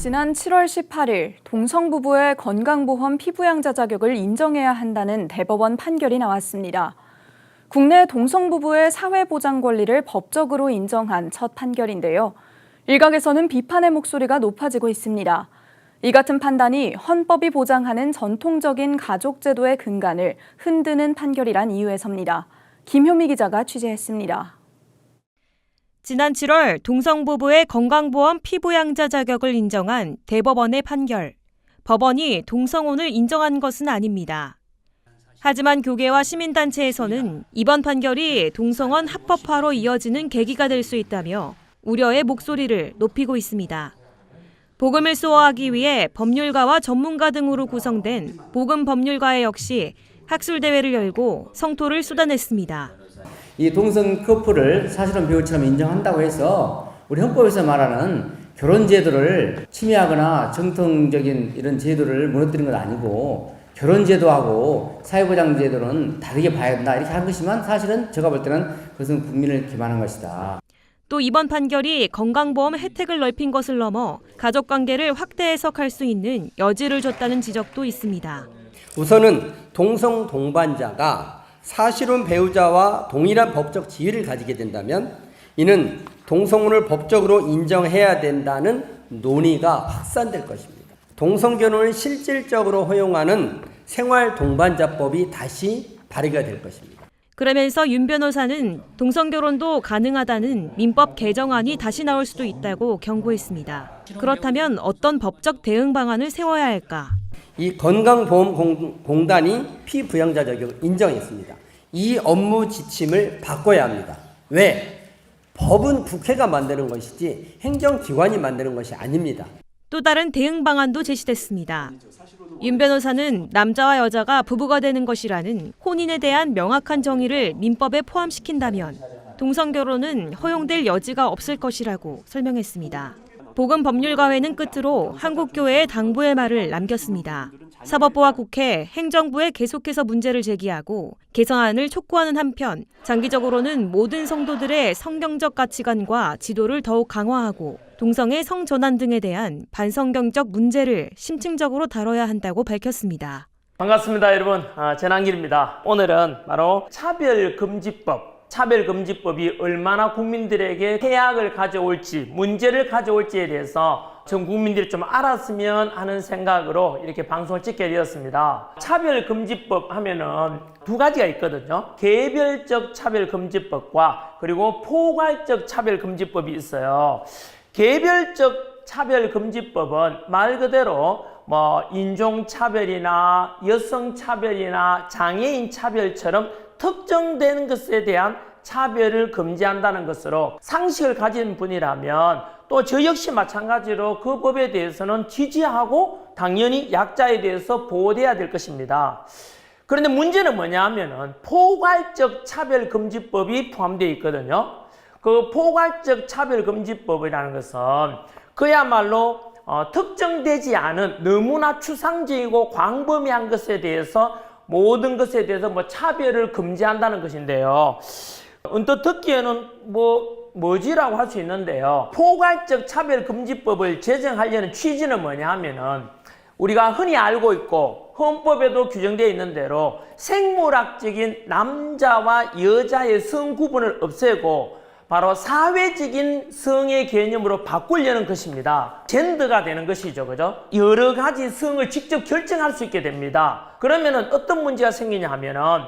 지난 7월 18일 동성부부의 건강보험 피부양자 자격을 인정해야 한다는 대법원 판결이 나왔습니다. 국내 동성부부의 사회보장 권리를 법적으로 인정한 첫 판결인데요. 일각에서는 비판의 목소리가 높아지고 있습니다. 이 같은 판단이 헌법이 보장하는 전통적인 가족제도의 근간을 흔드는 판결이란 이유에서입니다. 김효미 기자가 취재했습니다. 지난 7월 동성부부의 건강보험 피부양자 자격을 인정한 대법원의 판결. 법원이 동성혼을 인정한 것은 아닙니다. 하지만 교계와 시민단체에서는 이번 판결이 동성혼 합법화로 이어지는 계기가 될 수 있다며 우려의 목소리를 높이고 있습니다. 복음을 수호하기 위해 법률가와 전문가 등으로 구성된 복음법률가회 역시 학술대회를 열고 성토를 쏟아냈습니다. 이 동성 커플을 사실혼 배우처럼 인정한다고 해서 우리 헌법에서 말하는 결혼 제도를 침해하거나 정통적인 이런 제도를 무너뜨리는 건 아니고 결혼 제도하고 사회보장 제도는 다르게 봐야 된다 이렇게 한 것이지만 사실은 제가 볼 때는 그것은 국민을 기만한 것이다. 또 이번 판결이 건강보험 혜택을 넓힌 것을 넘어 가족관계를 확대 해석할 수 있는 여지를 줬다는 지적도 있습니다. 우선은 동성 동반자가 사실혼 배우자와 동일한 법적 지위를 가지게 된다면 이는 동성혼을 법적으로 인정해야 된다는 논의가 확산될 것입니다. 동성결혼을 실질적으로 허용하는 생활동반자법이 다시 발의가 될 것입니다. 그러면서 윤 변호사는 동성결혼도 가능하다는 민법 개정안이 다시 나올 수도 있다고 경고했습니다. 그렇다면 어떤 법적 대응 방안을 세워야 할까? 이 건강보험공단이 피부양자 자격을 인정했습니다. 이 업무 지침을 바꿔야 합니다. 왜? 법은 국회가 만드는 것이지 행정기관이 만드는 것이 아닙니다. 또 다른 대응 방안도 제시됐습니다. 윤 변호사는 남자와 여자가 부부가 되는 것이라는 혼인에 대한 명확한 정의를 민법에 포함시킨다면 동성결혼은 허용될 여지가 없을 것이라고 설명했습니다. 복음법률가회는 끝으로 한국교회의 당부의 말을 남겼습니다. 사법부와 국회, 행정부에 계속해서 문제를 제기하고 개선안을 촉구하는 한편 장기적으로는 모든 성도들의 성경적 가치관과 지도를 더욱 강화하고 동성애 성전환 등에 대한 반성경적 문제를 심층적으로 다뤄야 한다고 밝혔습니다. 반갑습니다, 여러분. 전한길입니다. 오늘은 바로 차별금지법이 얼마나 국민들에게 해악을 가져올지, 문제를 가져올지에 대해서 전 국민들이 좀 알았으면 하는 생각으로 이렇게 방송을 찍게 되었습니다. 차별금지법 하면은 두 가지가 있거든요. 개별적 차별금지법과 그리고 포괄적 차별금지법이 있어요. 개별적 차별금지법은 말 그대로 인종차별이나 여성차별이나 장애인 차별처럼 특정된 것에 대한 차별을 금지한다는 것으로 상식을 가진 분이라면 또 저 역시 마찬가지로 그 법에 대해서는 지지하고 당연히 약자에 대해서 보호돼야 될 것입니다. 그런데 문제는 뭐냐 하면은 포괄적 차별금지법이 포함되어 있거든요. 그 포괄적 차별금지법이라는 것은 그야말로 특정되지 않은 너무나 추상적이고 광범위한 것에 대해서 모든 것에 대해서 차별을 금지한다는 것인데요. 언뜻 듣기에는 뭐지라고 할 수 있는데요. 포괄적 차별금지법을 제정하려는 취지는 뭐냐 하면은 우리가 흔히 알고 있고 헌법에도 규정되어 있는 대로 생물학적인 남자와 여자의 성 구분을 없애고 바로 사회적인 성의 개념으로 바꾸려는 것입니다. 젠더가 되는 것이죠. 그죠? 여러 가지 성을 직접 결정할 수 있게 됩니다. 그러면은 어떤 문제가 생기냐 하면은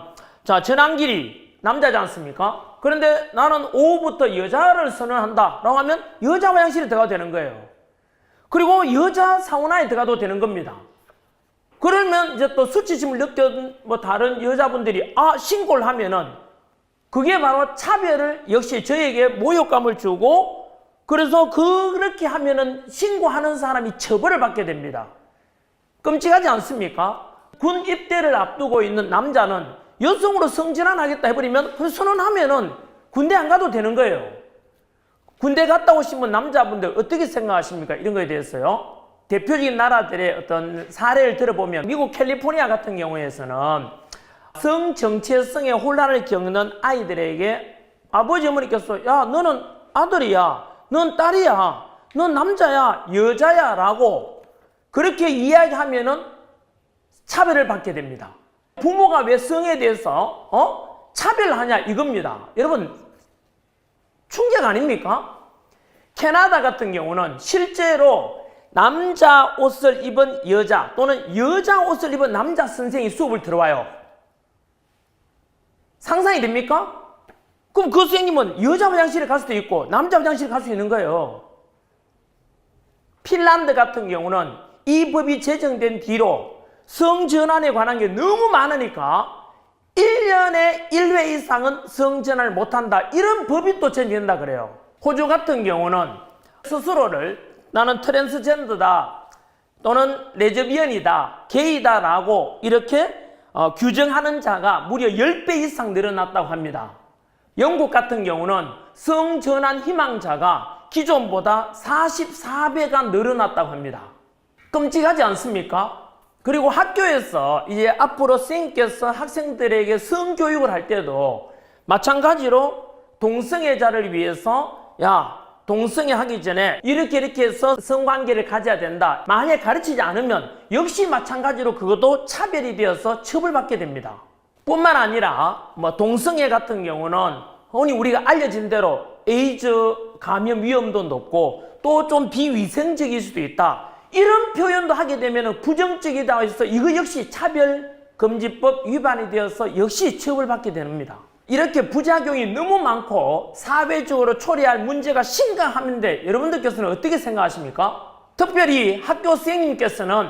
전한길이 남자지 않습니까? 그런데 나는 오후부터 여자를 선언한다 라고 하면 여자 화장실에 들어가도 되는 거예요. 그리고 여자 사우나에 들어가도 되는 겁니다. 그러면 이제 또 수치심을 느꼈던 다른 여자분들이 신고를 하면은 그게 바로 차별을 역시 저에게 모욕감을 주고 그래서 그렇게 하면은 신고하는 사람이 처벌을 받게 됩니다. 끔찍하지 않습니까? 군 입대를 앞두고 있는 남자는 여성으로 성전환하겠다 해버리면 그 선언하면은 군대 안 가도 되는 거예요. 군대 갔다 오신 남자분들 어떻게 생각하십니까? 이런 거에 대해서요. 대표적인 나라들의 어떤 사례를 들어보면 미국 캘리포니아 같은 경우에서는 성 정체성의 혼란을 겪는 아이들에게 아버지 어머니께서 야 너는 아들이야 넌 딸이야 넌 남자야, 여자야 라고 그렇게 이야기하면은 차별을 받게 됩니다. 부모가 왜 성에 대해서 차별하냐 이겁니다. 여러분 충격 아닙니까? 캐나다 같은 경우는 실제로 남자 옷을 입은 여자 또는 여자 옷을 입은 남자 선생이 수업을 들어와요. 상상이 됩니까? 그럼 그 선생님은 여자 화장실에 갈 수도 있고 남자 화장실에 갈 수 있는 거예요. 핀란드 같은 경우는 이 법이 제정된 뒤로 성전환에 관한 게 너무 많으니까 1년에 1회 이상은 성전환을 못한다. 이런 법이 또 제정된다 그래요. 호주 같은 경우는 스스로를 나는 트랜스젠더다 또는 레즈비언이다, 게이다 라고 이렇게 규정하는 자가 무려 10배 이상 늘어났다고 합니다. 영국 같은 경우는 성전환 희망자가 기존보다 44배가 늘어났다고 합니다. 끔찍하지 않습니까? 그리고 학교에서 이제 앞으로 선생님께서 학생들에게 성교육을 할 때도 마찬가지로 동성애자를 위해서 동성애 하기 전에 이렇게 해서 성관계를 가져야 된다. 만약에 가르치지 않으면 역시 마찬가지로 그것도 차별이 되어서 처벌받게 됩니다. 뿐만 아니라 동성애 같은 경우는 흔히 우리가 알려진 대로 에이즈 감염 위험도 높고 또 좀 비위생적일 수도 있다. 이런 표현도 하게 되면 부정적이다 해서 이거 역시 차별금지법 위반이 되어서 역시 처벌받게 됩니다. 이렇게 부작용이 너무 많고 사회적으로 초래할 문제가 심각한데 여러분들께서는 어떻게 생각하십니까? 특별히 학교 선생님께서는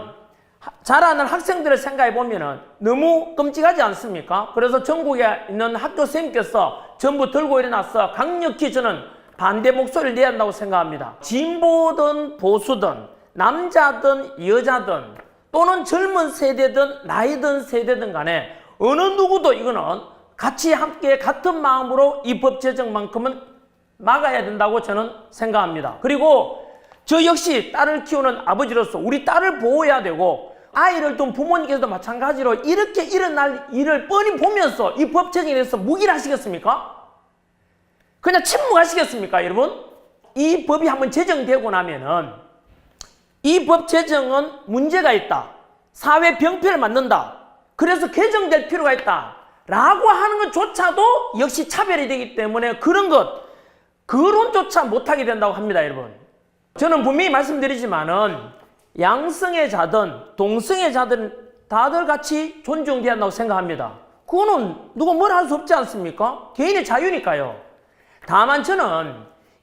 자라는 학생들을 생각해 보면 너무 끔찍하지 않습니까? 그래서 전국에 있는 학교 선생님께서 전부 들고 일어나서 강력히 저는 반대 목소리를 내야 한다고 생각합니다. 진보든 보수든 남자든 여자든 또는 젊은 세대든 나이 든 세대든 간에 어느 누구도 이거는 같이 함께 같은 마음으로 이 법 제정만큼은 막아야 된다고 저는 생각합니다. 그리고 저 역시 딸을 키우는 아버지로서 우리 딸을 보호해야 되고 아이를 둔 부모님께서도 마찬가지로 이렇게 일어날 일을 뻔히 보면서 이 법 제정에 대해서 무기를하시겠습니까? 그냥 침묵하시겠습니까, 여러분? 이 법이 한번 제정되고 나면은 이 법 제정은 문제가 있다. 사회 병폐를 만든다. 그래서 개정될 필요가 있다. 라고 하는 것조차도 역시 차별이 되기 때문에 그런 것, 거론조차 못하게 된다고 합니다, 여러분. 저는 분명히 말씀드리지만은 양성애자든 동성애자든 다들 같이 존중돼야 한다고 생각합니다. 그거는 누가 뭐라 할 수 없지 않습니까? 개인의 자유니까요. 다만 저는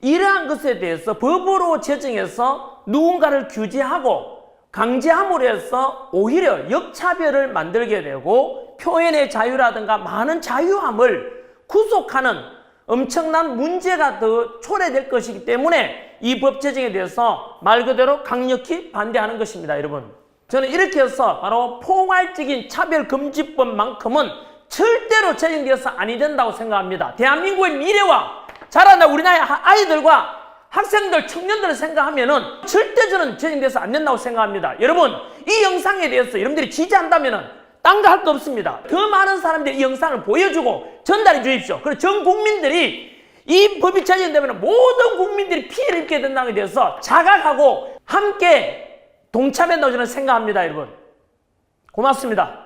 이러한 것에 대해서 법으로 제정해서 누군가를 규제하고 강제함으로 해서 오히려 역차별을 만들게 되고 표현의 자유라든가 많은 자유함을 구속하는 엄청난 문제가 더 초래될 것이기 때문에 이 법 제정에 대해서 말 그대로 강력히 반대하는 것입니다, 여러분. 저는 이렇게 해서 바로 포괄적인 차별금지법만큼은 절대로 제정되어서 아니 된다고 생각합니다. 대한민국의 미래와 자라날 우리 나라의 아이들과 학생들, 청년들을 생각하면은 절대 저는 제정돼서 안 된다고 생각합니다. 여러분, 이 영상에 대해서 여러분들이 지지한다면은 딴 거 할 거 없습니다. 더 많은 사람들이 이 영상을 보여주고 전달해 주십시오. 그리고 전 국민들이 이 법이 제정되면 모든 국민들이 피해를 입게 된다는 데 대해서 자각하고 함께 동참한다고 저는 생각합니다, 여러분. 고맙습니다.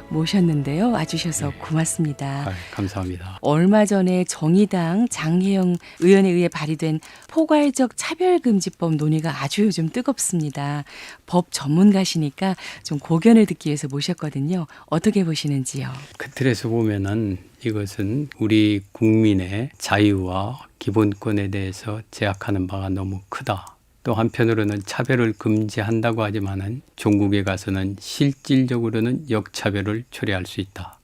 모셨는데요. 와주셔서 고맙습니다. 감사합니다. 얼마 전에 정의당 장혜영 의원에 의해 발의된 포괄적 차별금지법 논의가 아주 요즘 뜨겁습니다. 법 전문가시니까 좀 고견을 듣기 위해서 모셨거든요. 어떻게 보시는지요? 그 틀에서 보면은 이것은 우리 국민의 자유와 기본권에 대해서 제약하는 바가 너무 크다. 또 한편으로는 차별을 금지한다고 하지만은 종국에 가서는 실질적으로는 역차별을 초래할 수 있다.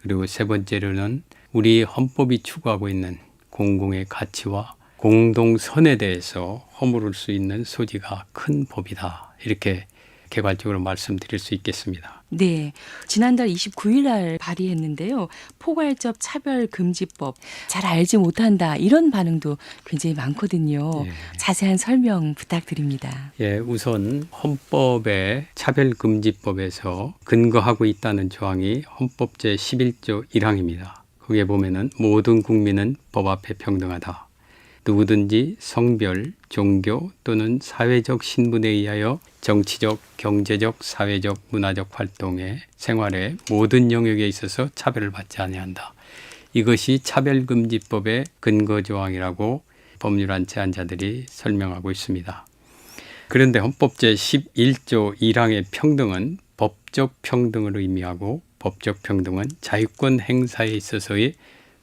그리고 세 번째로는 우리 헌법이 추구하고 있는 공공의 가치와 공동선에 대해서 허물을 수 있는 소지가 큰 법이다. 이렇게 개괄적으로 말씀드릴 수 있겠습니다. 네, 지난달 29일 날 발의했는데요. 포괄적 차별금지법 잘 알지 못한다 이런 반응도 굉장히 많거든요. 예. 자세한 설명 부탁드립니다. 예, 우선 헌법의 차별금지법에서 근거하고 있다는 조항이 헌법 제11조 1항입니다. 거기에 보면은 모든 국민은 법 앞에 평등하다. 누구든지 성별, 종교 또는 사회적 신분에 의하여 정치적, 경제적, 사회적, 문화적 활동에 생활의 모든 영역에 있어서 차별을 받지 아니한다. 이것이 차별금지법의 근거조항이라고 법률안 제안자들이 설명하고 있습니다. 그런데 헌법 제11조 1항의 평등은 법적 평등을 의미하고 법적 평등은 자유권 행사에 있어서의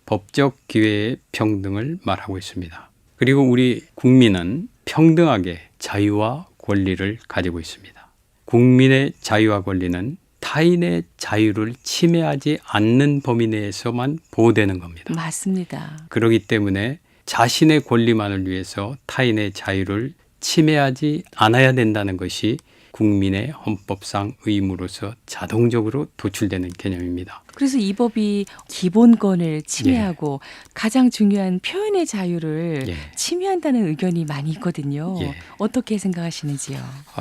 법적 기회의 평등을 말하고 있습니다. 그리고 우리 국민은 평등하게 자유와 권리를 가지고 있습니다. 국민의 자유와 권리는 타인의 자유를 침해하지 않는 범위 내에서만 보호되는 겁니다. 맞습니다. 그렇기 때문에 자신의 권리만을 위해서 타인의 자유를 침해하지 않아야 된다는 것이 국민의 헌법상 의무로서 자동적으로 도출되는 개념입니다. 그래서 이 법이 기본권을 침해하고 가장 중요한 표현의 자유를 예. 침해한다는 의견이 많이 있거든요. 예. 어떻게 생각하시는지요?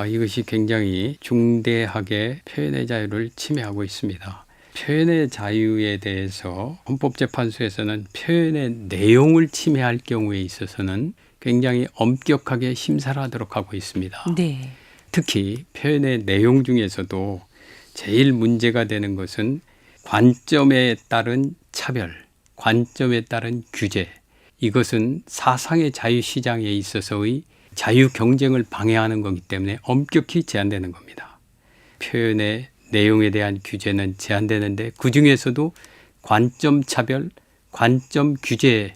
이것이 굉장히 중대하게 표현의 자유를 침해하고 있습니다. 표현의 자유에 대해서 헌법재판소에서는 표현의 내용을 침해할 경우에 있어서는 굉장히 엄격하게 심사를 하도록 하고 있습니다. 네. 특히 표현의 내용 중에서도 제일 문제가 되는 것은 관점에 따른 차별, 관점에 따른 규제, 이것은 사상의 자유시장에 있어서의 자유 경쟁을 방해하는 거기 때문에 엄격히 제한되는 겁니다. 표현의 내용에 대한 규제는 제한되는데 그 중에서도 관점 차별, 관점 규제에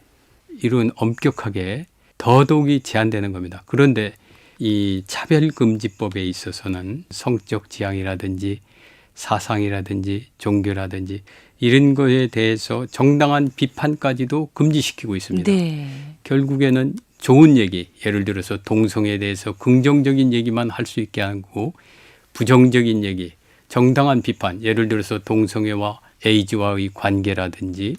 이룬 엄격하게 더더욱이 제한되는 겁니다. 그런데 이 차별금지법에 있어서는 성적 지향이라든지 사상이라든지 종교라든지 이런 거에 대해서 정당한 비판까지도 금지시키고 있습니다. 네. 결국에는 좋은 얘기, 예를 들어서 동성애에 대해서 긍정적인 얘기만 할 수 있게 하고 부정적인 얘기, 정당한 비판, 예를 들어서 동성애와 에이즈와의 관계라든지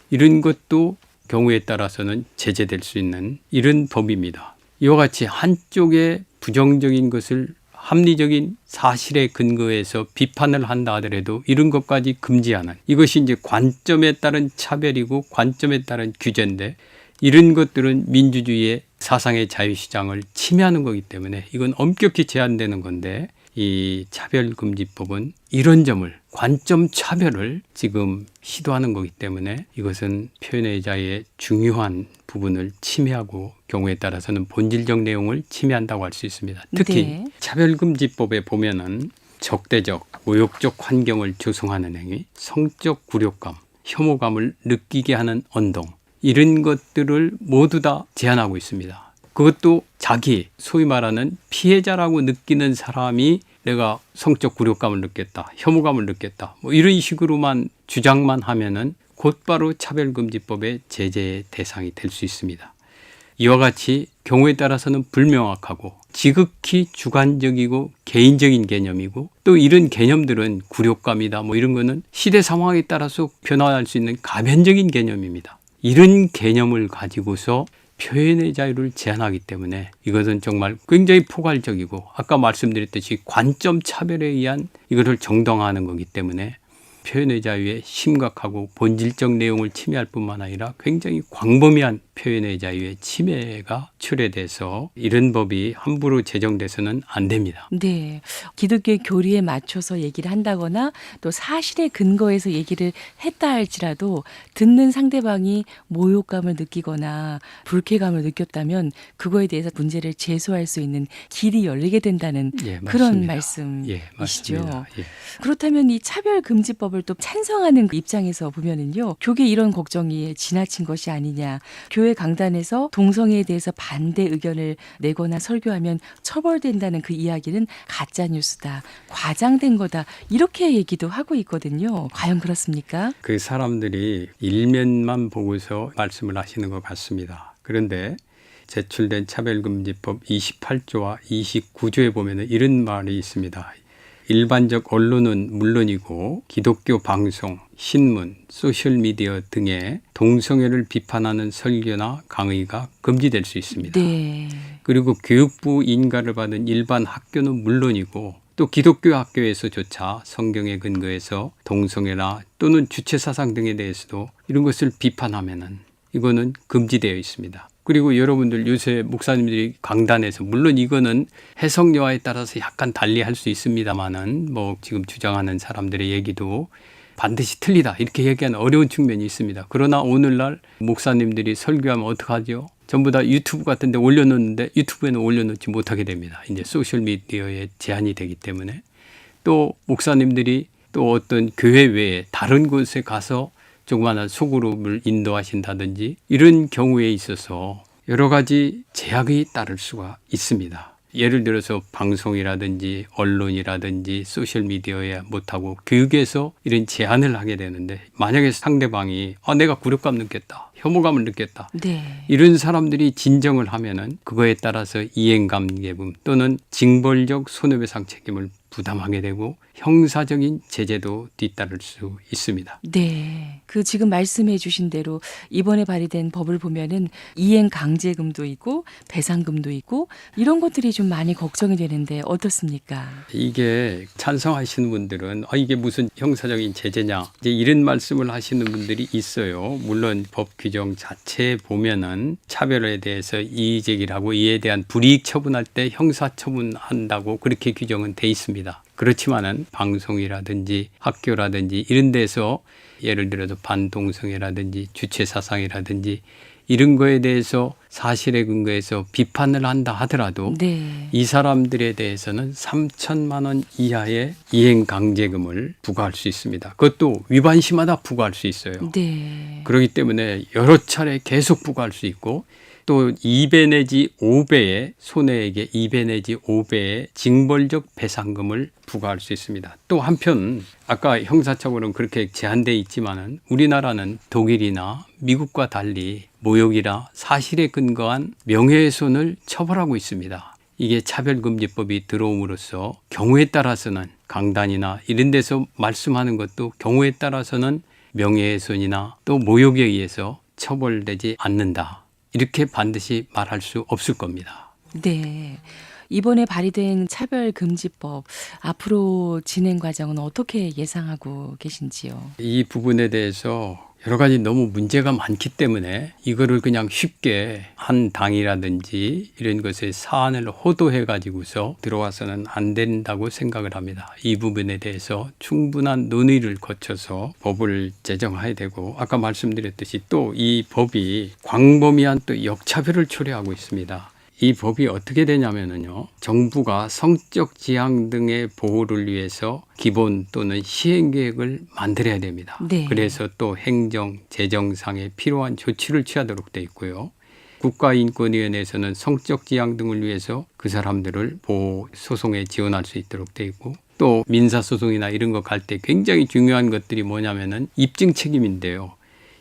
이런 것도 경우에 따라서는 제재될 수 있는 이런 법입니다. 이와 같이 한쪽의 부정적인 것을 합리적인 사실에 근거해서 비판을 한다 하더라도 이런 것까지 금지하는, 이것이 이제 관점에 따른 차별이고 관점에 따른 규제인데 이런 것들은 민주주의의 사상의 자유시장을 침해하는 거기 때문에 이건 엄격히 제한되는 건데 이 차별금지법은 이런 점을, 관점 차별을 지금 시도하는 거기 때문에 이것은 표현의 자유의 중요한 부분을 침해하고 경우에 따라서는 본질적 내용을 침해한다고 할 수 있습니다. 특히 네. 차별금지법에 보면은 적대적, 모욕적 환경을 조성하는 행위, 성적 굴욕감, 혐오감을 느끼게 하는 언동, 이런 것들을 모두 다 제한하고 있습니다. 그것도 자기, 소위 말하는 피해자라고 느끼는 사람이 내가 성적 굴욕감을 느꼈다, 혐오감을 느꼈다, 뭐 이런 식으로만 주장만 하면은 곧바로 차별금지법의 제재의 대상이 될 수 있습니다. 이와 같이 경우에 따라서는 불명확하고 지극히 주관적이고 개인적인 개념이고 또 이런 개념들은 굴욕감이다 뭐 이런 거는 시대 상황에 따라서 변화할 수 있는 가변적인 개념입니다. 이런 개념을 가지고서 표현의 자유를 제한하기 때문에 이것은 정말 굉장히 포괄적이고 아까 말씀드렸듯이 관점 차별에 의한 이것을 정당화하는 거기 때문에 표현의 자유의 심각하고 본질적 내용을 침해할 뿐만 아니라 굉장히 광범위한 표현의 자유의 침해가 출해돼서 이런 법이 함부로 제정돼서는 안 됩니다. 네. 기독교의 교리에 맞춰서 얘기를 한다거나 또 사실에 근거해서 얘기를 했다 할지라도 듣는 상대방이 모욕감을 느끼거나 불쾌감을 느꼈다면 그거에 대해서 문제를 제소할 수 있는 길이 열리게 된다는 예, 그런 맞습니다. 말씀이시죠. 예, 맞습니다. 예. 그렇다면 이 차별금지법을 또 찬성하는 입장에서 보면은요, 교계 이런 걱정이 지나친 것이 아니냐, 교회 강단에서 동성애에 대해서 반대 의견을 내거나 설교하면 처벌된다는 그 이야기는 가짜 뉴스다, 과장된 거다, 이렇게 얘기도 하고 있거든요. 과연 그렇습니까? 그 사람들이 일면만 보고서 말씀을 하시는 것 같습니다. 그런데 제출된 차별금지법 28조와 29조에 보면 이런 말이 있습니다. 일반적 언론은 물론이고 기독교 방송, 신문, 소셜미디어 등에 동성애를 비판하는 설교나 강의가 금지될 수 있습니다. 네. 그리고 교육부 인가를 받은 일반 학교는 물론이고 또 기독교 학교에서조차 성경에 근거해서 동성애나 또는 주체사상 등에 대해서도 이런 것을 비판하면은 이거는 금지되어 있습니다. 그리고 여러분들 요새 목사님들이 강단에서 물론 이거는 해석여하에 따라서 약간 달리 할 수 있습니다만은 뭐 지금 주장하는 사람들의 얘기도 반드시 틀리다 이렇게 얘기하는 어려운 측면이 있습니다. 그러나 오늘날 목사님들이 설교하면 어떡하죠? 전부 다 유튜브 같은 데 올려놓는데 유튜브에는 올려놓지 못하게 됩니다. 이제 소셜미디어에 제한이 되기 때문에. 또 목사님들이 또 어떤 교회 외에 다른 곳에 가서 조그마한 소그룹을 인도하신다든지 이런 경우에 있어서 여러 가지 제약이 따를 수가 있습니다. 예를 들어서 방송이라든지 언론이라든지 소셜미디어에 못하고 교육에서 이런 제한을 하게 되는데 만약에 상대방이 내가 굴욕감 느꼈다. 혐오감을 느꼈다. 네. 이런 사람들이 진정을 하면은 그거에 따라서 이행관계금 또는 징벌적 손해배상 책임을 부담하게 되고 형사적인 제재도 뒤따를 수 있습니다. 네. 그 지금 말씀해 주신 대로 이번에 발의된 법을 보면은 이행 강제금도 있고 배상금도 있고 이런 것들이 좀 많이 걱정이 되는데 어떻습니까? 이게 찬성하시는 분들은 이게 무슨 형사적인 제재냐 이제 이런 말씀을 하시는 분들이 있어요. 물론 법 규정 자체에 보면은 차별에 대해서 이의제기를 하고 이에 대한 불이익 처분할 때 형사처분한다고 그렇게 규정은 돼 있습니다. 그렇지만은 방송이라든지 학교라든지 이런 데서 예를 들어서 반동성애라든지 주체사상이라든지 이런 거에 대해서 사실에 근거해서 비판을 한다 하더라도 네. 이 사람들에 대해서는 3천만 원 이하의 이행강제금을 부과할 수 있습니다. 그것도 위반 시마다 부과할 수 있어요. 네. 그렇기 때문에 여러 차례 계속 부과할 수 있고 또 2배 내지 5배의 손해액의 2배 내지 5배의 징벌적 배상금을 부과할 수 있습니다. 또 한편 아까 형사처벌은 그렇게 제한되어 있지만은 우리나라는 독일이나 미국과 달리 모욕이나 사실에 근거한 명예훼손을 처벌하고 있습니다. 이게 차별금지법이 들어옴으로써 경우에 따라서는 강단이나 이런 데서 말씀하는 것도 경우에 따라서는 명예훼손이나 또 모욕에 의해서 처벌되지 않는다. 이렇게 반드시 말할 수 없을 겁니다. 네. 이번에 발의된 차별금지법 앞으로 진행 과정은 어떻게 예상하고 계신지요? 이 부분에 대해서 여러 가지 너무 문제가 많기 때문에 이거를 그냥 쉽게 한 당이라든지 이런 것에 사안을 호도해 가지고서 들어와서는 안 된다고 생각을 합니다. 이 부분에 대해서 충분한 논의를 거쳐서 법을 제정해야 되고 아까 말씀드렸듯이 또 이 법이 광범위한 또 역차별을 초래하고 있습니다. 이 법이 어떻게 되냐면요. 정부가 성적 지향 등의 보호를 위해서 기본 또는 시행 계획을 만들어야 됩니다. 네. 그래서 또 행정, 재정상에 필요한 조치를 취하도록 돼 있고요. 국가인권위원회에서는 성적 지향 등을 위해서 그 사람들을 보호 소송에 지원할 수 있도록 돼 있고 또 민사소송이나 이런 거 갈 때 굉장히 중요한 것들이 뭐냐면은 입증 책임인데요.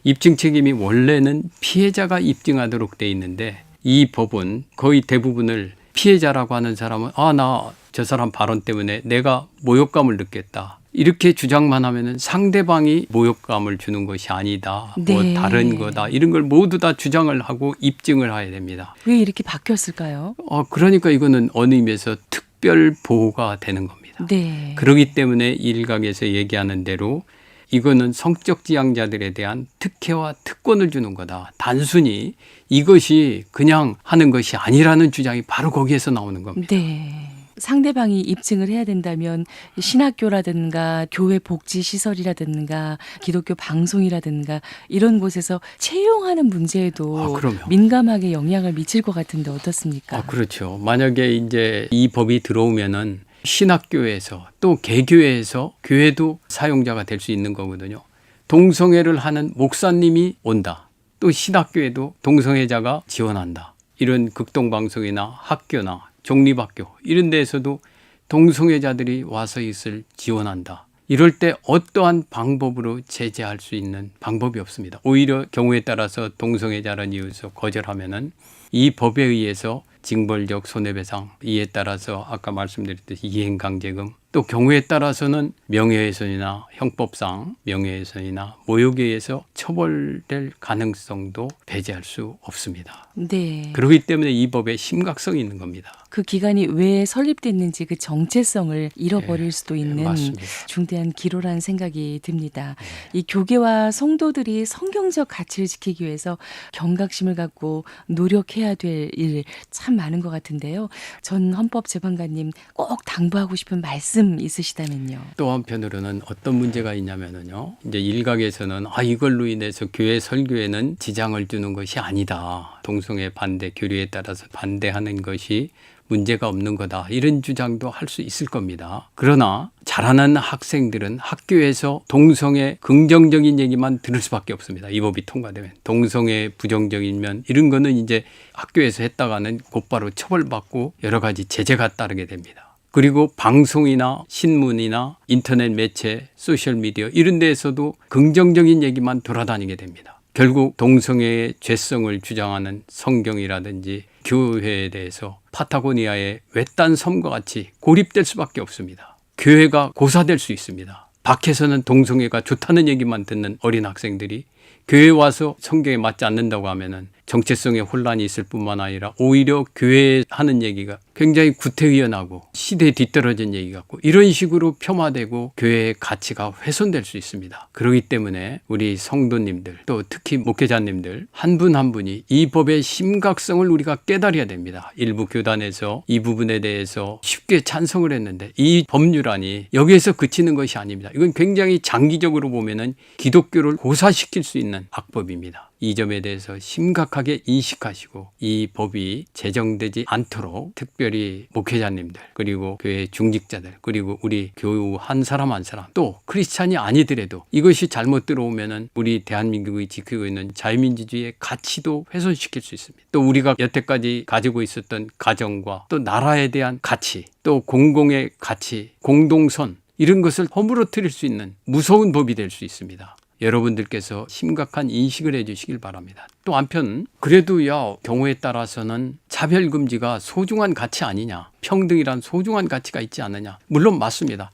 입증 책임이 원래는 피해자가 입증하도록 돼 있는데 이 법은 거의 대부분을 피해자라고 하는 사람은 나 저 사람 발언 때문에 내가 모욕감을 느꼈다. 이렇게 주장만 하면은 상대방이 모욕감을 주는 것이 아니다. 뭐 네. 다른 거다. 이런 걸 모두 다 주장을 하고 입증을 해야 됩니다. 왜 이렇게 바뀌었을까요? 그러니까 이거는 어느 의미에서 특별 보호가 되는 겁니다. 네. 그렇기 때문에 일각에서 얘기하는 대로 이거는 성적 지향자들에 대한 특혜와 특권을 주는 거다. 단순히 이것이 그냥 하는 것이 아니라는 주장이 바로 거기에서 나오는 겁니다. 네. 상대방이 입증을 해야 된다면 신학교라든가 교회 복지시설이라든가 기독교 방송이라든가 이런 곳에서 채용하는 문제에도 그럼요. 민감하게 영향을 미칠 것 같은데 어떻습니까? 그렇죠. 만약에 이제 이 법이 들어오면은 신학교에서 또 개교회에서 교회도 사용자가 될 수 있는 거거든요. 동성애를 하는 목사님이 온다. 또 신학교에도 동성애자가 지원한다. 이런 극동방송이나 학교나 종립학교 이런 데에서도 동성애자들이 와서 이것을 지원한다. 이럴 때 어떠한 방법으로 제재할 수 있는 방법이 없습니다. 오히려 경우에 따라서 동성애자라는 이유에서 거절하면은 이 법에 의해서 징벌적 손해배상, 이에 따라서 아까 말씀드렸듯이 이행강제금, 또 경우에 따라서는 명예훼손이나 형법상 명예훼손이나 모욕에 의해서 처벌될 가능성도 배제할 수 없습니다. 네. 그렇기 때문에 이 법에 심각성이 있는 겁니다. 그 기간이 왜 설립됐는지 그 정체성을 잃어버릴 수도 있는 맞습니다. 중대한 기로라는 생각이 듭니다. 이 교계와 성도들이 성경적 가치를 지키기 위해서 경각심을 갖고 노력해야 될 일 참 많은 것 같은데요. 전 헌법재판관님 꼭 당부하고 싶은 말씀 있으시다면요. 또 한편으로는 어떤 문제가 있냐면은요. 이제 일각에서는 이걸로 인해서 교회 설교에는 지장을 주는 것이 아니다. 동성애 반대 교리에 따라서 반대하는 것이 문제가 없는 거다. 이런 주장도 할 수 있을 겁니다. 그러나 자라는 학생들은 학교에서 동성애 긍정적인 얘기만 들을 수밖에 없습니다. 이 법이 통과되면. 동성애 부정적인 면 이런 거는 이제 학교에서 했다가는 곧바로 처벌받고 여러 가지 제재가 따르게 됩니다. 그리고 방송이나 신문이나 인터넷 매체, 소셜미디어 이런 데에서도 긍정적인 얘기만 돌아다니게 됩니다. 결국 동성애의 죄성을 주장하는 성경이라든지 교회에 대해서 파타고니아의 외딴 섬과 같이 고립될 수밖에 없습니다. 교회가 고사될 수 있습니다. 밖에서는 동성애가 좋다는 얘기만 듣는 어린 학생들이 교회에 와서 성경에 맞지 않는다고 하면은 정체성의 혼란이 있을 뿐만 아니라 오히려 교회에 하는 얘기가 굉장히 구태의연하고 시대에 뒤떨어진 얘기 같고 이런 식으로 폄하되고 교회의 가치가 훼손될 수 있습니다. 그렇기 때문에 우리 성도님들 또 특히 목회자님들 한 분 한 분이 이 법의 심각성을 우리가 깨달아야 됩니다. 일부 교단에서 이 부분에 대해서 쉽게 찬성을 했는데 이 법률안이 여기에서 그치는 것이 아닙니다. 이건 굉장히 장기적으로 보면은 기독교를 고사시킬 수 있는 악법입니다. 이 점에 대해서 심각하게 인식하시고 이 법이 제정되지 않도록 특별히 목회자님들 그리고 교회 중직자들 그리고 우리 교우 한 사람 한 사람 또 크리스찬이 아니더라도 이것이 잘못 들어오면은 우리 대한민국이 지키고 있는 자유민주주의의 가치도 훼손시킬 수 있습니다. 또 우리가 여태까지 가지고 있었던 가정과 또 나라에 대한 가치 또 공공의 가치 공동선 이런 것을 허물어뜨릴 수 있는 무서운 법이 될 수 있습니다. 여러분들께서 심각한 인식을 해주시길 바랍니다. 또 한편 그래도 경우에 따라서는 차별금지가 소중한 가치 아니냐 평등이란 소중한 가치가 있지 않느냐 물론 맞습니다.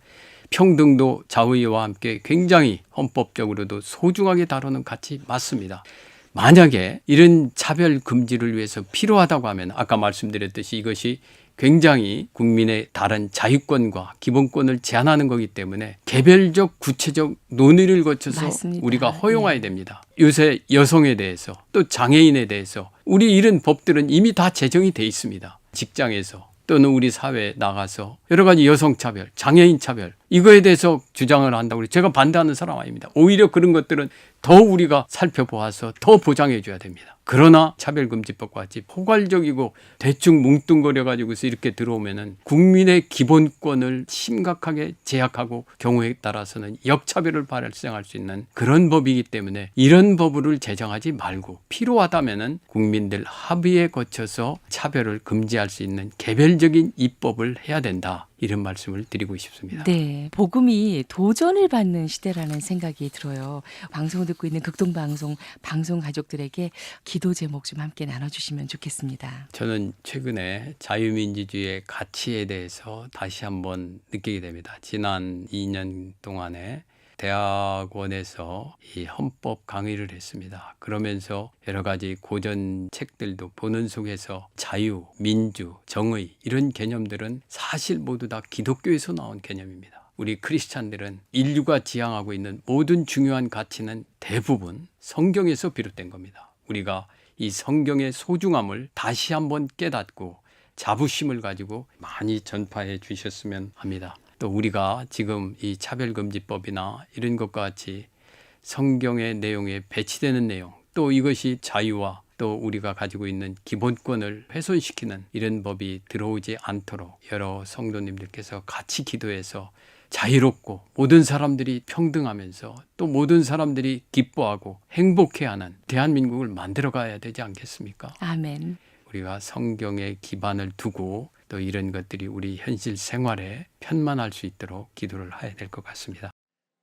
평등도 자유와 함께 굉장히 헌법적으로도 소중하게 다루는 가치 맞습니다. 만약에 이런 차별금지를 위해서 필요하다고 하면 아까 말씀드렸듯이 이것이 굉장히 국민의 다른 자유권과 기본권을 제한하는 거기 때문에 개별적 구체적 논의를 거쳐서 맞습니다. 우리가 허용해야 됩니다. 요새 여성에 대해서 또 장애인에 대해서 우리 이런 법들은 이미 다 제정이 돼 있습니다. 직장에서 또는 우리 사회에 나가서 여러 가지 여성 차별, 장애인 차별 이거에 대해서 주장을 한다고 제가 반대하는 사람 아닙니다. 오히려 그런 것들은 더 우리가 살펴보아서 더 보장해 줘야 됩니다. 그러나 차별금지법과 같이 포괄적이고 대충 뭉뚱거려가지고서 이렇게 들어오면은 국민의 기본권을 심각하게 제약하고 경우에 따라서는 역차별을 발생할 수 있는 그런 법이기 때문에 이런 법을 제정하지 말고 필요하다면은 국민들 합의에 거쳐서 차별을 금지할 수 있는 개별적인 입법을 해야 된다. 이런 말씀을 드리고 싶습니다. 네, 복음이 도전을 받는 시대라는 생각이 들어요. 방송을 듣고 있는 극동방송 방송 가족들에게 기도 제목 좀 함께 나눠주시면 좋겠습니다. 저는 최근에 자유민주주의의 가치에 대해서 다시 한번 느끼게 됩니다. 지난 2년 동안에 대학원에서 이 헌법 강의를 했습니다. 그러면서 여러 가지 고전 책들도 보는 속에서 자유, 민주, 정의 이런 개념들은 사실 모두 다 기독교에서 나온 개념입니다. 우리 크리스찬들은 인류가 지향하고 있는 모든 중요한 가치는 대부분 성경에서 비롯된 겁니다. 우리가 이 성경의 소중함을 다시 한번 깨닫고 자부심을 가지고 많이 전파해 주셨으면 합니다. 또 우리가 지금 이 차별금지법이나 이런 것과 같이 성경의 내용에 배치되는 내용 또 이것이 자유와 또 우리가 가지고 있는 기본권을 훼손시키는 이런 법이 들어오지 않도록 여러 성도님들께서 같이 기도해서 자유롭고 모든 사람들이 평등하면서 또 모든 사람들이 기뻐하고 행복해하는 대한민국을 만들어가야 되지 않겠습니까? 아멘. 우리가 성경에 기반을 두고 또 이런 것들이 우리 현실 생활에 편만할 수 있도록 기도를 해야 될 것 같습니다.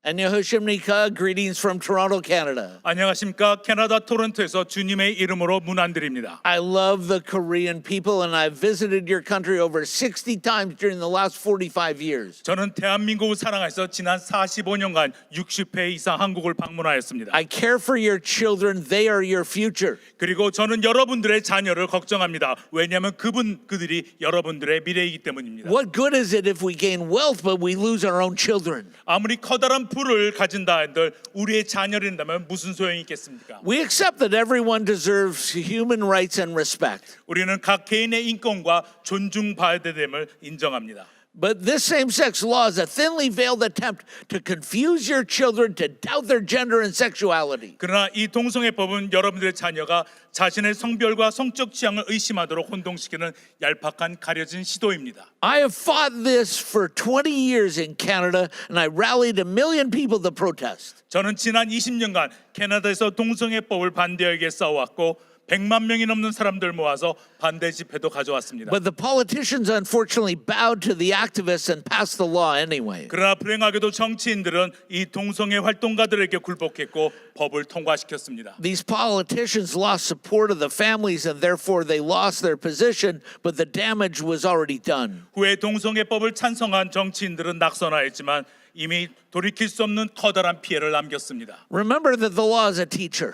안녕하십니까. Greetings from Toronto, Canada. 안녕하십니까. 캐나다 토론토에서 주님의 이름으로 문안드립니다. I love the Korean people and I've visited your country over 60 times during the last 45 years. 저는 대한민국을 사랑해서 지난 45년간 60회 이상 한국을 방문하였습니다. I care for your children. They are your future. 그리고 저는 여러분들의 자녀를 걱정합니다. 왜냐하면 그들이 여러분들의 미래이기 때문입니다. What good is it if we gain wealth but we lose our own children? 아무리 커다란 부를 가진다 한들 우리의 자녀를 잃는다면 무슨 소용이 있겠습니까? We accept that everyone deserves human rights and respect. 우리는 각 개인의 인권과 존중받아야 됨을 인정합니다. But this same-sex law is a thinly veiled attempt to confuse your children to doubt their gender and sexuality. 그러나 이 동성애법은 여러분들의 자녀가 자신의 성별과 성적 취향을 의심하도록 혼동시키는 얄팍한 가려진 시도입니다. I have fought this for 20 years in Canada and I rallied 1 million people to protest. 저는 지난 20년간 캐나다에서 동성애법을 반대하기 위해 싸워왔고 100만 명이 넘는 사람들 모아서 반대 집회도 가져왔습니다. But the politicians unfortunately bowed to the activists and passed the law anyway. 그러나 불행하게도 정치인들은 이 동성애 활동가들에게 굴복했고 법을 통과시켰습니다. These politicians lost support of the families and therefore they lost their position, but the damage was already done. 후에 동성애법을 찬성한 정치인들은 낙선하였지만 이미 돌이킬 수 없는 커다란 피해를 남겼습니다. Remember that the law is a teacher.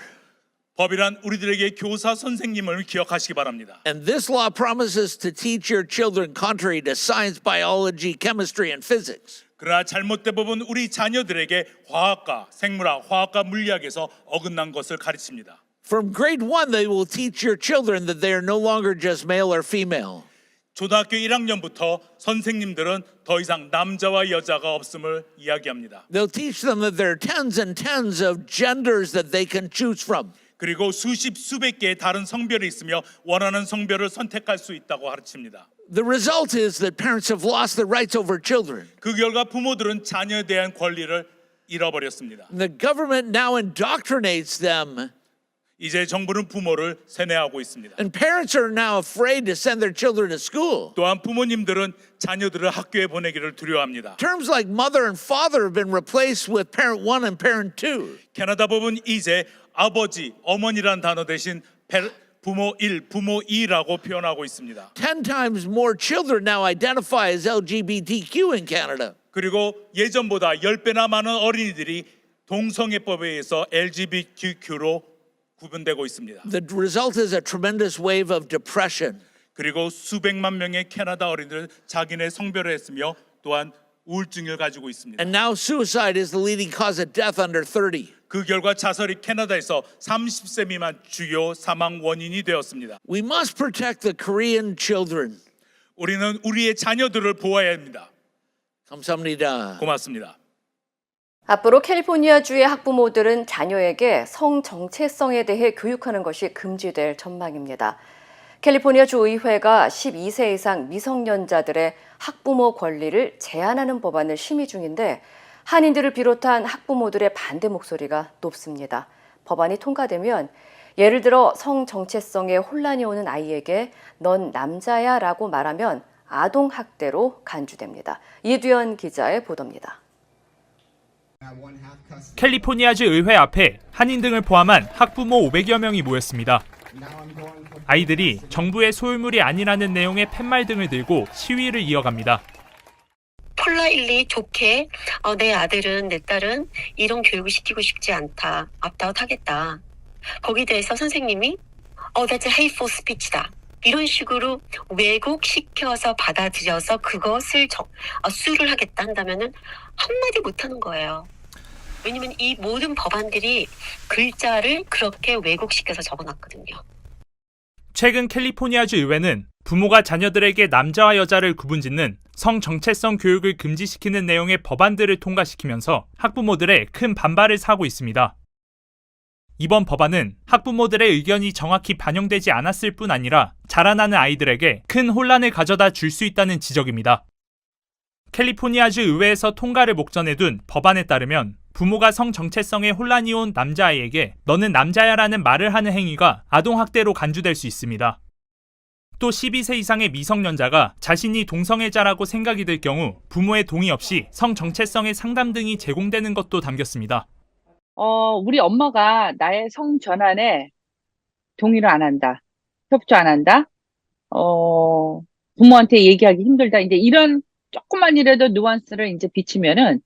법이란 우리들에게 교사 선생님을 기억하시기 바랍니다. And this law promises to teach your children contrary to science, biology, chemistry, and physics. 그러나 잘못된 법은 우리 자녀들에게 화학과, 생물학, 화학과 물리학에서 어긋난 것을 가르칩니다. From grade 1, they will teach your children that they are no longer just male or female. 초등학교 1학년부터 선생님들은 더 이상 남자와 여자가 없음을 이야기합니다. They'll teach them that there are tens and tens of genders that they can choose from. 그리고 수십 수백 개의 다른 성별이 있으며 원하는 성별을 선택할 수 있다고 가르칩니다. The result is that parents have lost their rights over children. 그 결과 부모들은 자녀에 대한 권리를 잃어버렸습니다. The government now indoctrinates them. 이제 정부는 부모를 세뇌하고 있습니다. And parents are now afraid to send their children to school. 또한 부모님들은 자녀들을 학교에 보내기를 두려워합니다. Terms like mother and father have been replaced with parent 1 and parent 2. 캐나다 법은 이제 아버지, 어머니란 단어 대신 부모 1, 부모 2라고 표현하고 있습니다. 10 times more children now identify as LGBTQ in Canada. 그리고 예전보다 10배나 많은 어린이들이 동성애법에 의해서 LGBTQ로 구분되고 있습니다. The result is a tremendous wave of depression. 그리고 수백만 명의 캐나다 어린이들은 자기네 성별을 했으며 또한 우울증을 가지고 있습니다. And now suicide is the leading cause of death under 30. 그 결과 자살이 캐나다에서 30세 미만 주요 사망 원인이 되었습니다. We must protect the Korean children. 우리는 우리의 자녀들을 보호해야 합니다. 감사합니다. 고맙습니다. 앞으로 캘리포니아주의 학부모들은 자녀에게 성 정체성에 대해 교육하는 것이 금지될 전망입니다. 캘리포니아주 의회가 12세 이상 미성년자들의 학부모 권리를 제한하는 법안을 심의 중인데 한인들을 비롯한 학부모들의 반대 목소리가 높습니다. 법안이 통과되면 예를 들어 성 정체성에 혼란이 오는 아이에게 넌 남자야 라고 말하면 아동학대로 간주됩니다. 이두현 기자의 보도입니다. 캘리포니아주 의회 앞에 한인 등을 포함한 학부모 500여 명이 모였습니다. 아이들이 정부의 소유물이 아니라는 내용의 팻말 등을 들고 시위를 이어갑니다. 폴라일리 좋게 내 아들은 내 딸은 이런 교육을 시키고 싶지 않다. 앞다웃 하겠다. 거기에 대해서 선생님이 that's a hateful speech다. 이런 식으로 왜곡시켜서 받아들여서 그것을 수를 하겠다 한다면은 한마디 못하는 거예요. 왜냐면 이 모든 법안들이 글자를 그렇게 왜곡시켜서 적어놨거든요. 최근 캘리포니아주 의회는 부모가 자녀들에게 남자와 여자를 구분짓는 성 정체성 교육을 금지시키는 내용의 법안들을 통과시키면서 학부모들의 큰 반발을 사고 있습니다. 이번 법안은 학부모들의 의견이 정확히 반영되지 않았을 뿐 아니라 자라나는 아이들에게 큰 혼란을 가져다 줄 수 있다는 지적입니다. 캘리포니아주 의회에서 통과를 목전에 둔 법안에 따르면 부모가 성 정체성에 혼란이 온 남자아이에게 너는 남자야라는 말을 하는 행위가 아동학대로 간주될 수 있습니다. 또 12세 이상의 미성년자가 자신이 동성애자라고 생각이 들 경우 부모의 동의 없이 성정체성의 상담 등이 제공되는 것도 담겼습니다. 우리 엄마가 나의 성 전환에 동의를 안 한다. 협조 안 한다. 부모한테 얘기하기 힘들다. 이제 이런 조금만이라도 누안스를 이제 비치면은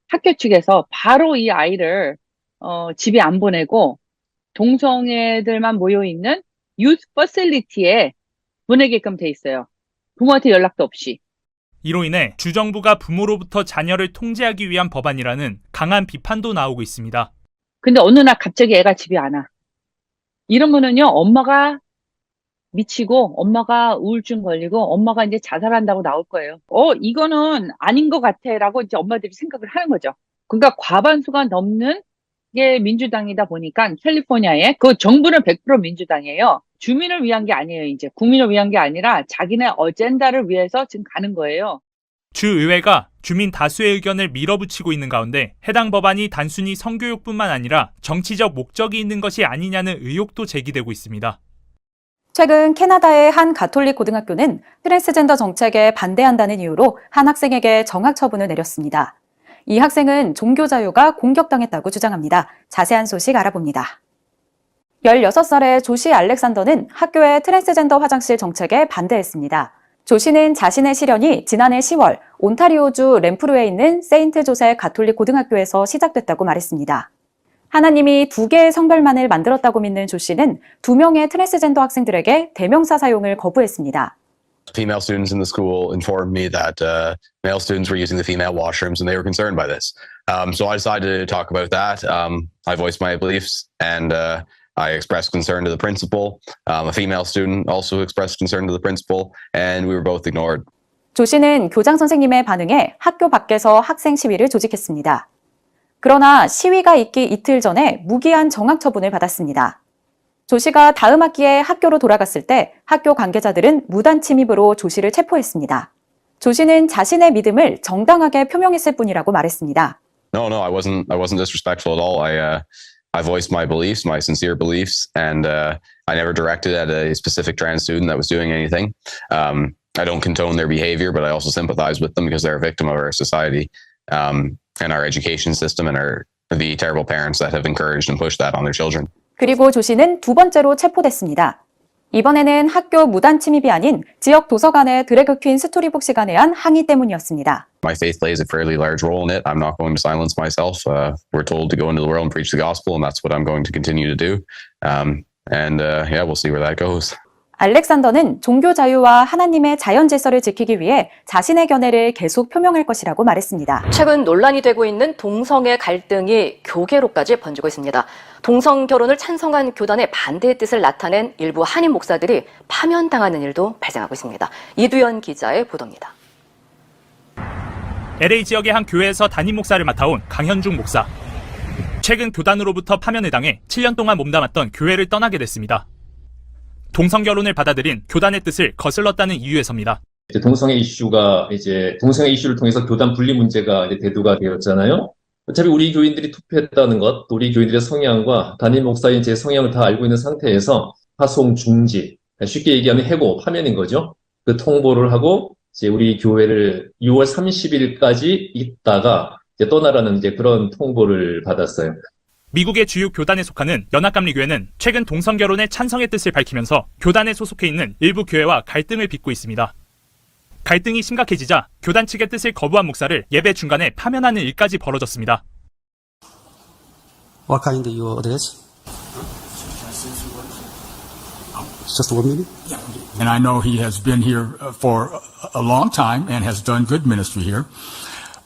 학교 측에서 바로 이 아이를 집에 안 보내고 동성애들만 모여 있는 유스 퍼실리티에 보내게끔 돼 있어요. 부모한테 연락도 없이. 이로 인해 주정부가 부모로부터 자녀를 통제하기 위한 법안이라는 강한 비판도 나오고 있습니다. 근데 어느 날 갑자기 애가 집에 안 와. 이러면은요, 엄마가 미치고, 엄마가 우울증 걸리고, 엄마가 이제 자살한다고 나올 거예요. 이거는 아닌 것 같아. 라고 이제 엄마들이 생각을 하는 거죠. 그러니까 과반수가 넘는 게 민주당이다 보니까 캘리포니아에 그 정부는 100% 민주당이에요. 주민을 위한 게 아니에요. 이제 국민을 위한 게 아니라 자기네 어젠다를 위해서 지금 가는 거예요. 주의회가 주민 다수의 의견을 밀어붙이고 있는 가운데 해당 법안이 단순히 성교육뿐만 아니라 정치적 목적이 있는 것이 아니냐는 의혹도 제기되고 있습니다. 최근 캐나다의 한 가톨릭 고등학교는 트랜스젠더 정책에 반대한다는 이유로 한 학생에게 정학 처분을 내렸습니다. 이 학생은 종교 자유가 공격당했다고 주장합니다. 자세한 소식 알아봅니다. 16살의 조시 알렉산더는 학교의 트랜스젠더 화장실 정책에 반대했습니다. 조 씨는 자신의 시련이 지난해 10월 온타리오주 램프루에 있는 세인트 조세 가톨릭 고등학교에서 시작됐다고 말했습니다. 하나님이 2개의 성별만을 만들었다고 믿는 조 씨는 2명의 트랜스젠더 학생들에게 대명사 사용을 거부했습니다. Female students in the school informed me that male students were using the female washrooms and they were concerned by this. So I decided to talk about that. I voiced my beliefs and I expressed concern to the principal. A female student also expressed concern to the principal and we were both ignored. 조 씨는 교장 선생님의 반응에 학교 밖에서 학생 시위를 조직했습니다. 그러나 시위가 있기 이틀 전에 무기한 정학 처분을 받았습니다. 조 씨가 다음 학기에 학교로 돌아갔을 때 학교 관계자들은 무단 침입으로 조 씨를 체포했습니다. 조 씨는 자신의 믿음을 정당하게 표명했을 뿐이라고 말했습니다. No, I wasn't disrespectful at all. I voiced my beliefs, my sincere beliefs, and I never directed at a specific trans student that was doing anything. I don't condone their behavior, but I also sympathize with them because they're a victim of our society and our education system and the terrible parents that have encouraged and pushed that on their children. 그리고 조 씨는 2번째로 체포됐습니다. 이번에는 학교 무단 침입이 아닌 지역 도서관의 드래그 퀸 스토리북 시간에 한 항의 때문이었습니다. My faith plays a fairly large role in it. I'm not going to silence myself. We're told to go into the world and preach the gospel, and that's what I'm going to continue to do. Yeah, we'll see where that goes. 알렉산더는 종교 자유와 하나님의 자연 질서를 지키기 위해 자신의 견해를 계속 표명할 것이라고 말했습니다. 최근 논란이 되고 있는 동성애 갈등이 교계로까지 번지고 있습니다. 동성 결혼을 찬성한 교단의 반대의 뜻을 나타낸 일부 한인 목사들이 파면당하는 일도 발생하고 있습니다. 이두현 기자의 보도입니다. LA 지역의 한 교회에서 담임 목사를 맡아온 강현중 목사. 최근 교단으로부터 파면을 당해 7년 동안 몸담았던 교회를 떠나게 됐습니다. 동성 결혼을 받아들인 교단의 뜻을 거슬렀다는 이유에서입니다. 동성애 이슈가 동성애 이슈를 통해서 교단 분리 문제가 대두가 되었잖아요. 어차피 우리 교인들이 투표했다는 것, 또 우리 교인들의 성향과 담임 목사인 제 성향을 다 알고 있는 상태에서 파송 중지, 쉽게 얘기하면 해고, 파면인 거죠. 그 통보를 하고 우리 교회를 6월 30일까지 있다가 떠나라는 그런 통보를 받았어요. 미국의 주요 교단에 속하는 연합감리교회는 최근 동성 결혼에 찬성의 뜻을 밝히면서 교단에 소속해 있는 일부 교회와 갈등을 빚고 있습니다. 갈등이 심각해지자 교단 측의 뜻을 거부한 목사를 예배 중간에 파면하는 일까지 벌어졌습니다. What kind of your address? Just one minute. Yeah. And I know he has been here for a long time and has done good ministry here.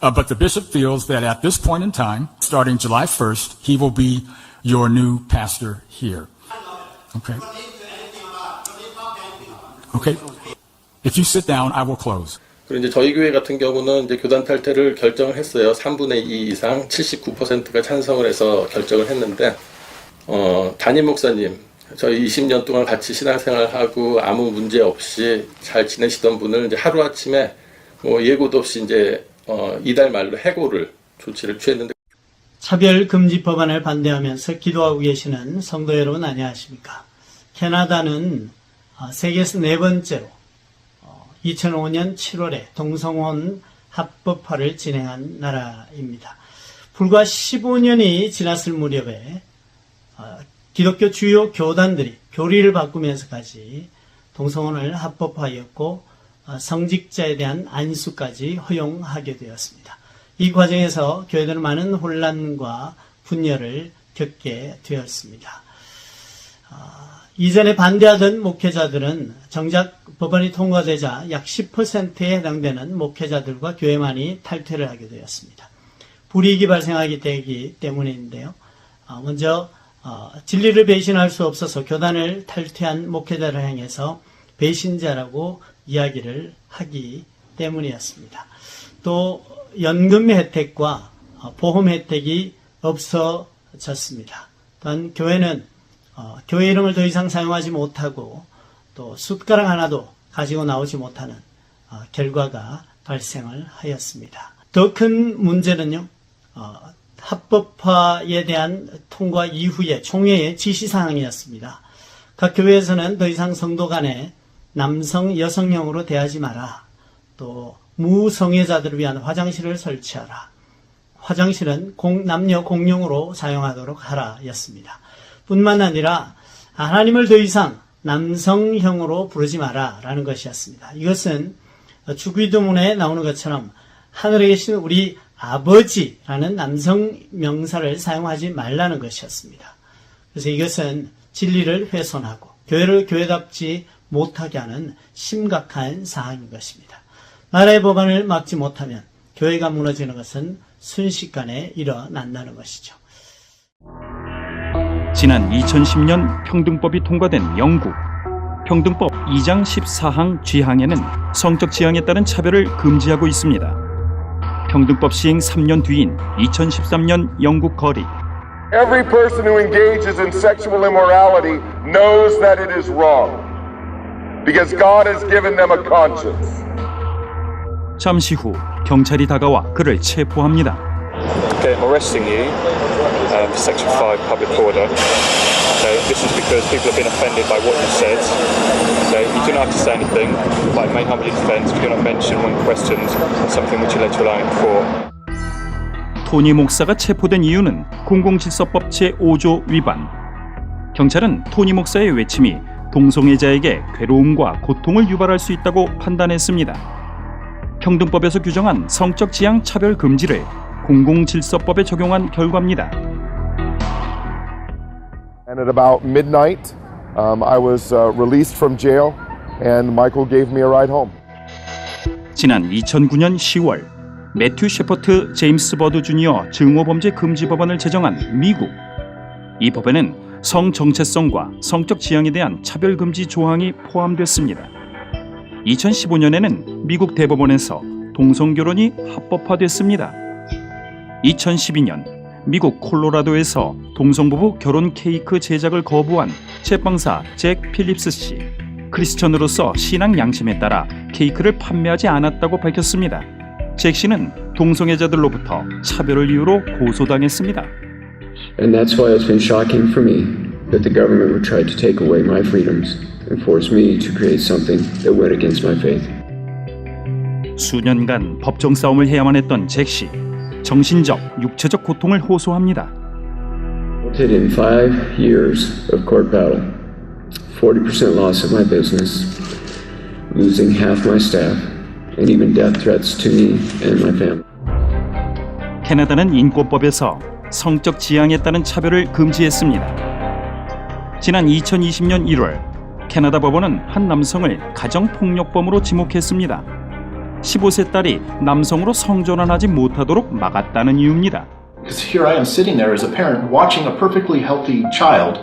But the bishop feels that at this point in time, starting July 1st, he will be your new pastor here. Okay. Okay. If you sit down, I will close. 그리고 저희 교회 같은 경우는 교단 탈퇴를 결정을 했어요. 3분의 2 이상 79%가 찬성을 해서 결정을 했는데, 담임 목사님, 저희 20년 동안 같이 신앙생활하고 아무 문제 없이 잘 지내시던 분을 하루아침에 예고도 없이 이달 말로 해고를 조치를 취했는데, 차별금지 법안을 반대하면서 기도하고 계시는 성도 여러분 안녕하십니까? 캐나다는 세계에서 네 번째로 2005년 7월에 동성혼 합법화를 진행한 나라입니다. 불과 15년이 지났을 무렵에 기독교 주요 교단들이 교리를 바꾸면서까지 동성혼을 합법화하였고 성직자에 대한 안수까지 허용하게 되었습니다. 이 과정에서 교회들은 많은 혼란과 분열을 겪게 되었습니다. 이전에 반대하던 목회자들은 정작 법안이 통과되자 약 10%에 해당되는 목회자들과 교회만이 탈퇴를 하게 되었습니다. 불이익이 발생하게 되기 때문인데요. 먼저 진리를 배신할 수 없어서 교단을 탈퇴한 목회자를 향해서 배신자라고 이야기를 하기 때문이었습니다. 또 연금 혜택과 보험 혜택이 없어졌습니다. 또한 교회는 교회 이름을 더 이상 사용하지 못하고 또 숟가락 하나도 가지고 나오지 못하는 결과가 발생을 하였습니다. 더 큰 문제는요, 합법화에 대한 통과 이후에 총회의 지시사항이었습니다. 각 교회에서는 더 이상 성도 간에 남성, 여성형으로 대하지 마라. 또 무성애자들을 위한 화장실을 설치하라. 화장실은 남녀 공용으로 사용하도록 하라 였습니다. 뿐만 아니라 하나님을 더 이상 남성형으로 부르지 마라 라는 것이었습니다. 이것은 주기도문에 나오는 것처럼 하늘에 계신 우리 아버지라는 남성 명사를 사용하지 말라는 것이었습니다. 그래서 이것은 진리를 훼손하고 교회를 교회답지 못하게 하는 심각한 사항인 것입니다. 나라의 법안을 막지 못하면 교회가 무너지는 것은 순식간에 일어난다는 것이죠. 지난 2010년 평등법이 통과된 영국. 평등법 2장 14항 G항에는 성적 지향에 따른 차별을 금지하고 있습니다. 평등법 시행 3년 뒤인 2013년 영국 거리. Every person who engages in sexual immorality knows that it is wrong because God has given them a conscience. 잠시 후 경찰이 다가와 그를 체포합니다. Okay, I'm arresting you for Section 5 public order. Okay, this is because people have been offended by what you said. Okay, you do not have to say anything, but it may harm your defense if you do not mention when questioned something which you led to a line before. 토니 목사가 체포된 이유는 공공질서법 제5조 위반. 경찰은 토니 목사의 외침이 동성애자에게 괴로움과 고통을 유발할 수 있다고 판단했습니다. 평등법에서 규정한 성적 지향 차별 금지를 공공질서법에 적용한 결과입니다. And at about midnight, I was released from jail, and Michael gave me a ride home. 지난 2009년 10월 매튜 셰퍼트 제임스 버드 주니어 증오범죄 금지 법안을 제정한 미국. 이 법에는 성 정체성과 성적 지향에 대한 차별 금지 조항이 포함됐습니다. 2015년에는 미국 대법원에서 동성결혼이 합법화됐습니다. 2012년 미국 콜로라도에서 동성부부 결혼 케이크 제작을 거부한 제빵사 잭 필립스 씨. 크리스천으로서 신앙 양심에 따라 케이크를 판매하지 않았다고 밝혔습니다. 잭 씨는 동성애자들로부터 차별을 이유로 고소당했습니다. And that's why it's been shocking for me that the government would try to take away my freedoms and force me to create something that went against my faith. 수년간 법정 싸움을 해야만 했던 잭 씨. 정신적, 육체적 고통을 호소합니다. In 5 years of court battle, 40% loss of my business, losing half my staff, and even death threats to me and my family. 캐나다는 인권법에서 성적 지향에 따른 차별을 금지했습니다. 지난 2020년 1월 캐나다 법원은 한 남성을 가정폭력범으로 지목했습니다. 15세 딸이 남성으로 성전환하지 못하도록 막았다는 이유입니다. Because here I am sitting there as a parent watching a perfectly healthy child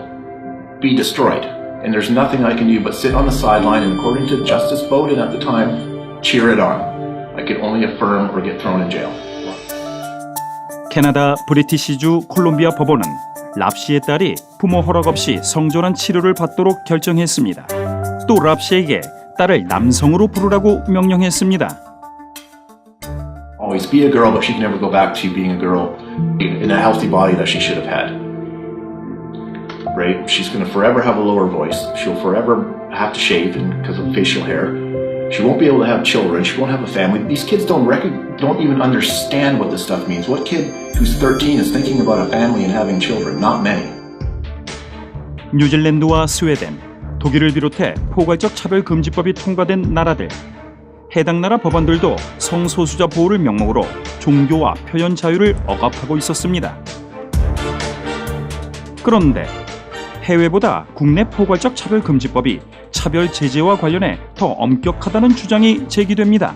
be destroyed. And there's nothing I can do but sit on the sideline and according to Justice Bowden at the time, cheer it on. I could only affirm or get thrown in jail. 캐나다 브리티시주 콜롬비아 법원은 랍시의 딸이 부모 허락 없이 성전환 치료를 받도록 결정했습니다. 또 랍시에게 딸을 남성으로 부르라고 명령했습니다. Always be a girl, but she can never go back to being a girl in a healthy body that she should have had. right? She's going to forever have a lower voice. She'll forever have to shave because of facial hair. She won't be able to have children. She won't have a family. These kids don't even understand what this stuff means. What kid who's 13 is thinking about a family and having children? Not many. 뉴질랜드와 스웨덴, 독일을 비롯해 포괄적 차별금지법이 통과된 나라들. 해당 나라 법안들도 성소수자 보호를 명목으로 종교와 표현 자유를 억압하고 있었습니다. 그런데 해외보다 국내 포괄적 차별금지법이 차별 제재와 관련해 더 엄격하다는 주장이 제기됩니다.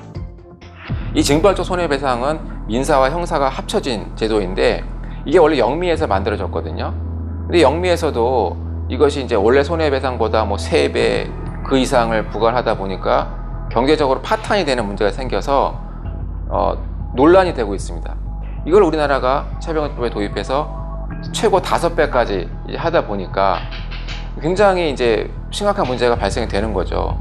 이 징벌적 손해배상은 민사와 형사가 합쳐진 제도인데 이게 원래 영미에서 만들어졌거든요. 근데 영미에서도 이것이 이제 원래 손해배상보다 뭐 3배 그 이상을 부과하다 보니까 경제적으로 파탄이 되는 문제가 생겨서 논란이 되고 있습니다. 이걸 우리나라가 차별금지법에 도입해서 최고 5배까지 하다 보니까 굉장히 이제 심각한 문제가 발생이 되는 거죠.